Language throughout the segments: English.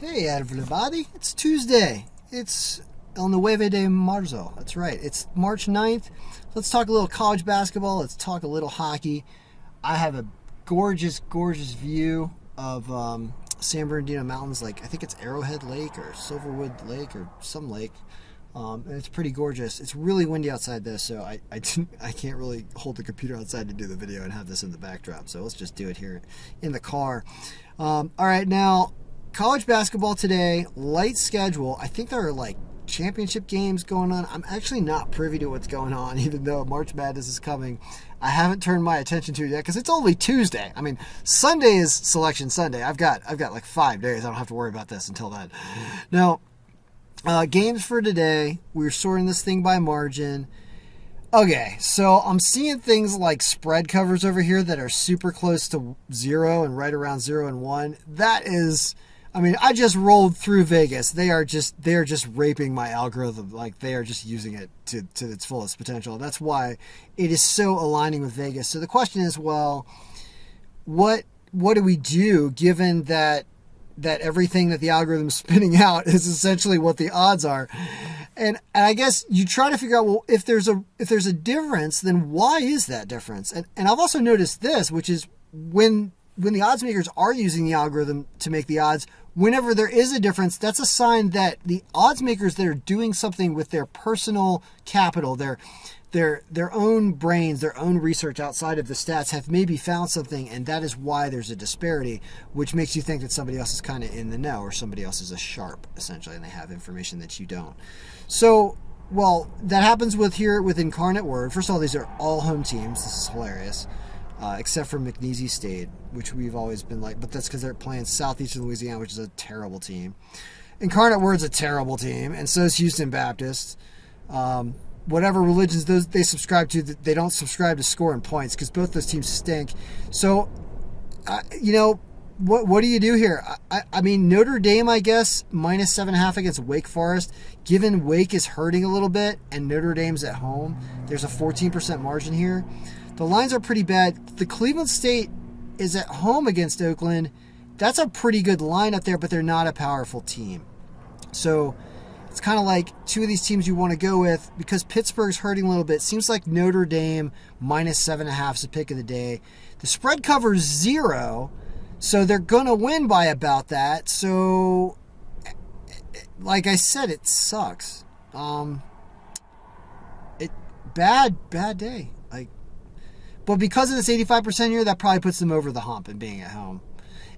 Hey everybody, it's Tuesday. It's El Nueve de Marzo. That's right. It's March 9th. Let's talk a little college basketball. Let's talk a little hockey. I have a gorgeous, gorgeous view of San Bernardino Mountains. I think it's Arrowhead Lake or Silverwood Lake or some lake. And it's pretty gorgeous. It's really windy outside though, so I can't really hold the computer outside to do the video and have this in the backdrop. So let's just do it here in the car. All right, now college basketball today, light schedule. I think there are championship games going on. I'm actually not privy to what's going on, even though March Madness is coming. I haven't turned my attention to it yet because it's only Tuesday. I mean, Sunday is Selection Sunday. I've got 5 days. I don't have to worry about this until then. Now, games for today. We're sorting this thing by margin. Okay, so I'm seeing things like spread covers over here that are super close to 0 and right around 0 and 1. That is, I just rolled through Vegas. They are just raping my algorithm. They are just using it to its fullest potential. That's why it is so aligning with Vegas. So the question is, well, what do we do given that everything that the algorithm is spinning out is essentially what the odds are? And I guess you try to figure out, well, if there's a difference, then why is that difference? And I've also noticed this, which is when the odds makers are using the algorithm to make the odds, whenever there is a difference, that's a sign that the odds makers that are doing something with their personal capital, their own brains, their own research outside of the stats have maybe found something, and that is why there's a disparity, which makes you think that somebody else is kind of in the know or somebody else is a sharp, essentially, and they have information that you don't. So, well, that happens with Incarnate Word. First of all, these are all home teams. This is hilarious. Except for McNeese State, which we've always been but that's because they're playing Southeastern Louisiana, which is a terrible team. Incarnate Word's a terrible team, and so is Houston Baptist. Whatever religions they subscribe to, they don't subscribe to scoring points because both those teams stink. So, what do you do here? I mean, Notre Dame, I guess, minus 7.5 against Wake Forest. Given Wake is hurting a little bit and Notre Dame's at home, there's a 14% margin here. The lines are pretty bad. The Cleveland State is at home against Oakland. That's a pretty good line up there, but they're not a powerful team. So it's kind of like two of these teams you want to go with because Pittsburgh's hurting a little bit. Seems like Notre Dame minus 7.5 is the pick of the day. The spread covers 0, so they're going to win by about that. So, like I said, it sucks. Bad day. But because of this 85% here, that probably puts them over the hump in being at home.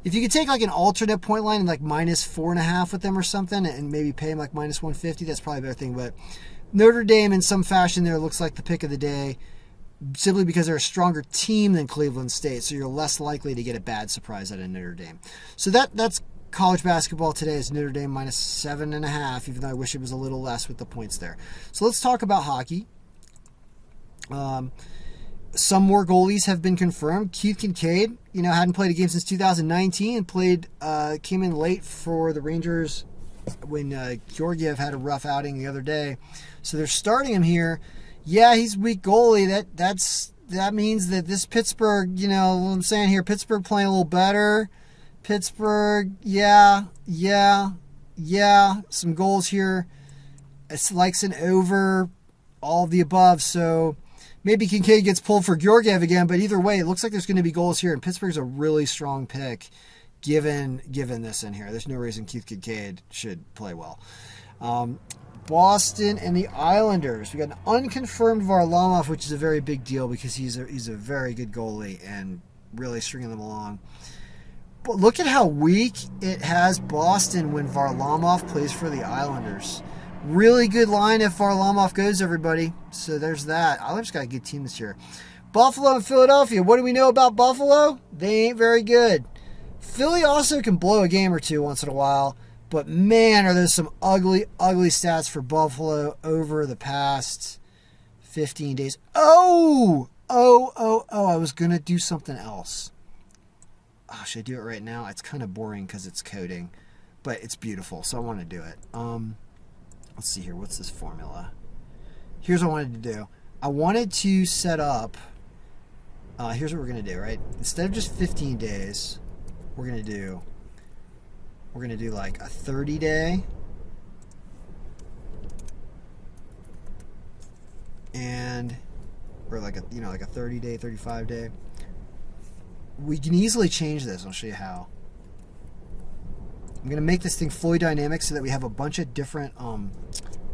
If you could take an alternate point line and minus 4.5 with them or something and maybe pay them minus 150, that's probably a better thing. But Notre Dame in some fashion there looks like the pick of the day simply because they're a stronger team than Cleveland State, so you're less likely to get a bad surprise out of Notre Dame. So that's college basketball today is Notre Dame minus 7.5, even though I wish it was a little less with the points there. So let's talk about hockey. Some more goalies have been confirmed. Keith Kincaid, hadn't played a game since 2019 and came in late for the Rangers when Georgiev had a rough outing the other day. So they're starting him here. Yeah, he's weak goalie. That means that this Pittsburgh, what I'm saying here, Pittsburgh playing a little better. Pittsburgh, yeah, some goals here. It's likes an over, all of the above, so maybe Kincaid gets pulled for Georgiev again, but either way, it looks like there's going to be goals here, and Pittsburgh's a really strong pick given this in here. There's no reason Keith Kincaid should play well. Boston and the Islanders. We got an unconfirmed Varlamov, which is a very big deal because he's a very good goalie and really stringing them along. But look at how weak it has Boston when Varlamov plays for the Islanders. Really good line if Varlamov goes, everybody. So there's that. Islanders got a good team this year. Buffalo and Philadelphia. What do we know about Buffalo? They ain't very good. Philly also can blow a game or two once in a while. But man, are there some ugly, ugly stats for Buffalo over the past 15 days. Oh, I was going to do something else. Oh, should I do it right now? It's kind of boring because it's coding. But it's beautiful, so I want to do it. Let's see here. What's this formula? Here's what I wanted to do. I wanted to set up... here's what we're going to do, right? Instead of just 15 days, we're going to do We're going to do like a 30-day. Or like a 30-day, 35-day. We can easily change this. I'll show you how. I'm going to make this thing fully dynamic so that we have a bunch of different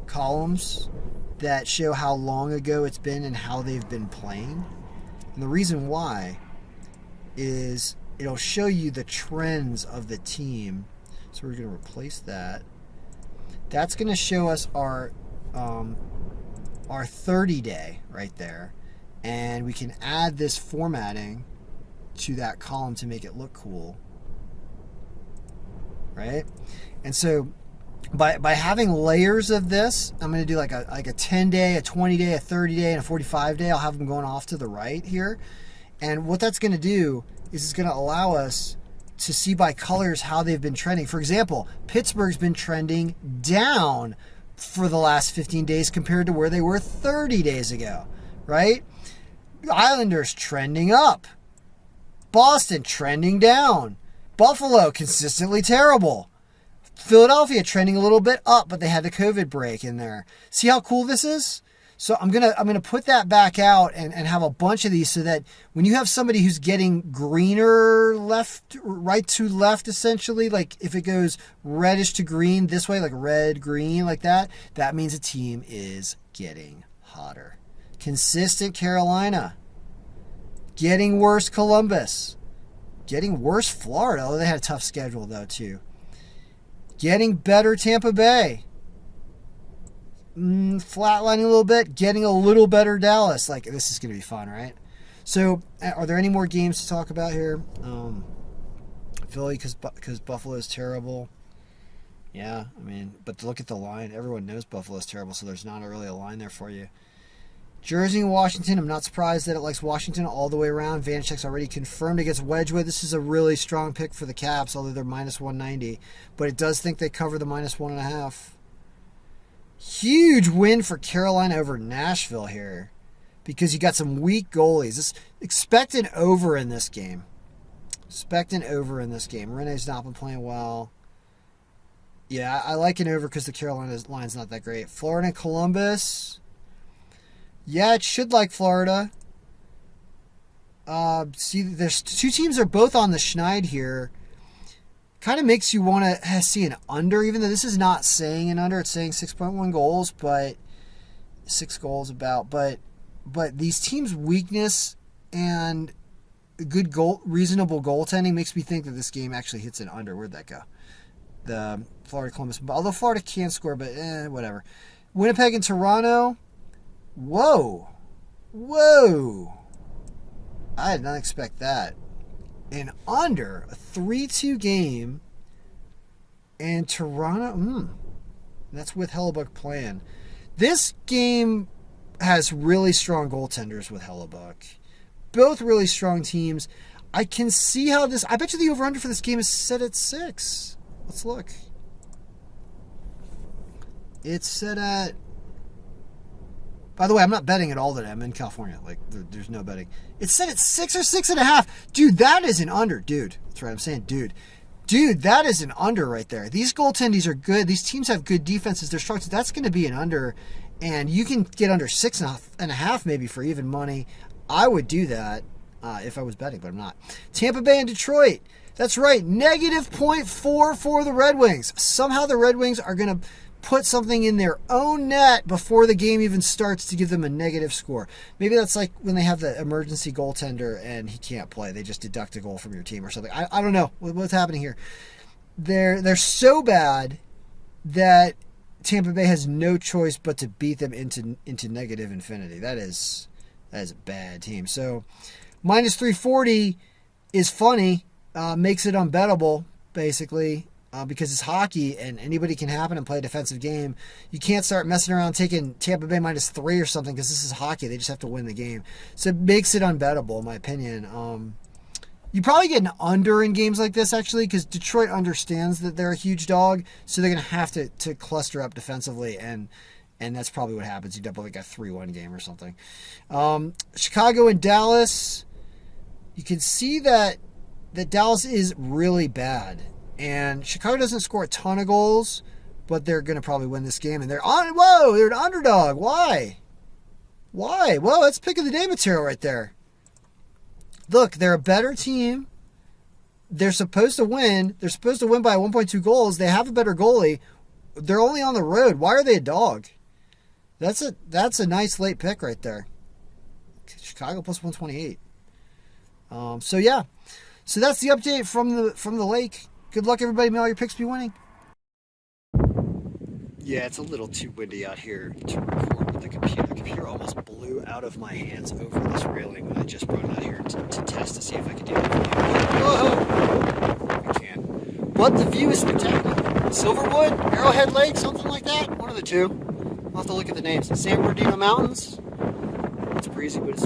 columns that show how long ago it's been and how they've been playing. And the reason why is it'll show you the trends of the team. So we're going to replace that. That's going to show us our 30-day right there. And we can add this formatting to that column to make it look cool. Right? And so by having layers of this, I'm going to do like a 10-day, a 20-day, a 30-day, and a 45-day. I'll have them going off to the right here. And what that's going to do is it's going to allow us to see by colors how they've been trending. For example, Pittsburgh's been trending down for the last 15 days compared to where they were 30 days ago, right? Islanders trending up. Boston trending down. Buffalo consistently terrible. Philadelphia trending a little bit up, but they had the COVID break in there. See how cool this is? So I'm gonna put that back out and have a bunch of these so that when you have somebody who's getting greener right to left, essentially, like if it goes reddish to green this way, like red, green, like that means a team is getting hotter. Consistent Carolina. Getting worse Columbus. Getting worse Florida. Oh, they had a tough schedule though too. Getting better Tampa Bay. Flatlining a little bit. Getting a little better Dallas. Like, this is going to be fun, right? So, are there any more games to talk about here? Philly, because Buffalo is terrible. Yeah, I mean, but look at the line. Everyone knows Buffalo is terrible, so there's not really a line there for you. Jersey and Washington, I'm not surprised that it likes Washington all the way around. Vanacek's already confirmed against Wedgwood. This is a really strong pick for the Caps, although they're minus 190. But it does think they cover the minus 1.5. Huge win for Carolina over Nashville here because you got some weak goalies. Expect an over in this game. Rene's not been playing well. Yeah, I like an over because the Carolina line's not that great. Florida and Columbus. Yeah, it should like Florida. See, there's two teams are both on the schneid here. Kind of makes you want to see an under, even though this is not saying an under. It's saying 6.1 goals, but 6 goals about. But these teams' weakness and good reasonable goaltending makes me think that this game actually hits an under. Where'd that go? The Florida Columbus. Although Florida can't score, but whatever. Winnipeg and Toronto. Whoa. I did not expect that. And under a 3-2 game, and Toronto, that's with Hellebuck playing. This game has really strong goaltenders with Hellebuck. Both really strong teams. I can see how this, I bet you the over-under for this game is set at 6. Let's look. It's set at, by the way, I'm not betting at all today. I'm in California. Like, there's no betting. It's set at 6 or 6.5. Dude, that is an under. Dude, that's right. I'm saying dude. Dude, that is an under right there. These goaltendies are good. These teams have good defenses. They're strong. That's going to be an under. And you can get under 6.5 maybe for even money. I would do that if I was betting, but I'm not. Tampa Bay and Detroit. That's right. -0.4 for the Red Wings. Somehow the Red Wings are going to put something in their own net before the game even starts to give them a negative score. Maybe that's like when they have the emergency goaltender and he can't play. They just deduct a goal from your team or something. I don't know what's happening here. They're so bad that Tampa Bay has no choice but to beat them into negative infinity. That is a bad team. So -340 is funny, makes it unbettable basically. Because it's hockey and anybody can happen and play a defensive game. You can't start messing around taking Tampa Bay -3 or something because this is hockey. They just have to win the game. So it makes it unbettable, in my opinion. You probably get an under in games like this, actually, because Detroit understands that they're a huge dog. So they're going to have to cluster up defensively, and that's probably what happens. You end up with like a 3-1 game or something. Chicago and Dallas, you can see that Dallas is really bad. And Chicago doesn't score a ton of goals, but they're going to probably win this game. And they're an underdog. Why? Well, that's pick of the day material right there. Look, they're a better team. They're supposed to win. They're supposed to win by 1.2 goals. They have a better goalie. They're only on the road. Why are they a dog? That's a nice late pick right there. Chicago plus 128. So yeah. So that's the update from the lake. Good luck, everybody. May all your picks be winning. Yeah, it's a little too windy out here to record with the computer. The computer almost blew out of my hands over this railing when I just brought it out here to test to see if I could do it. Whoa! I can. But the view is spectacular. Silverwood, Arrowhead Lake, something like that. One of the two. I'll have to look at the names. San Bernardino Mountains. It's breezy, but it's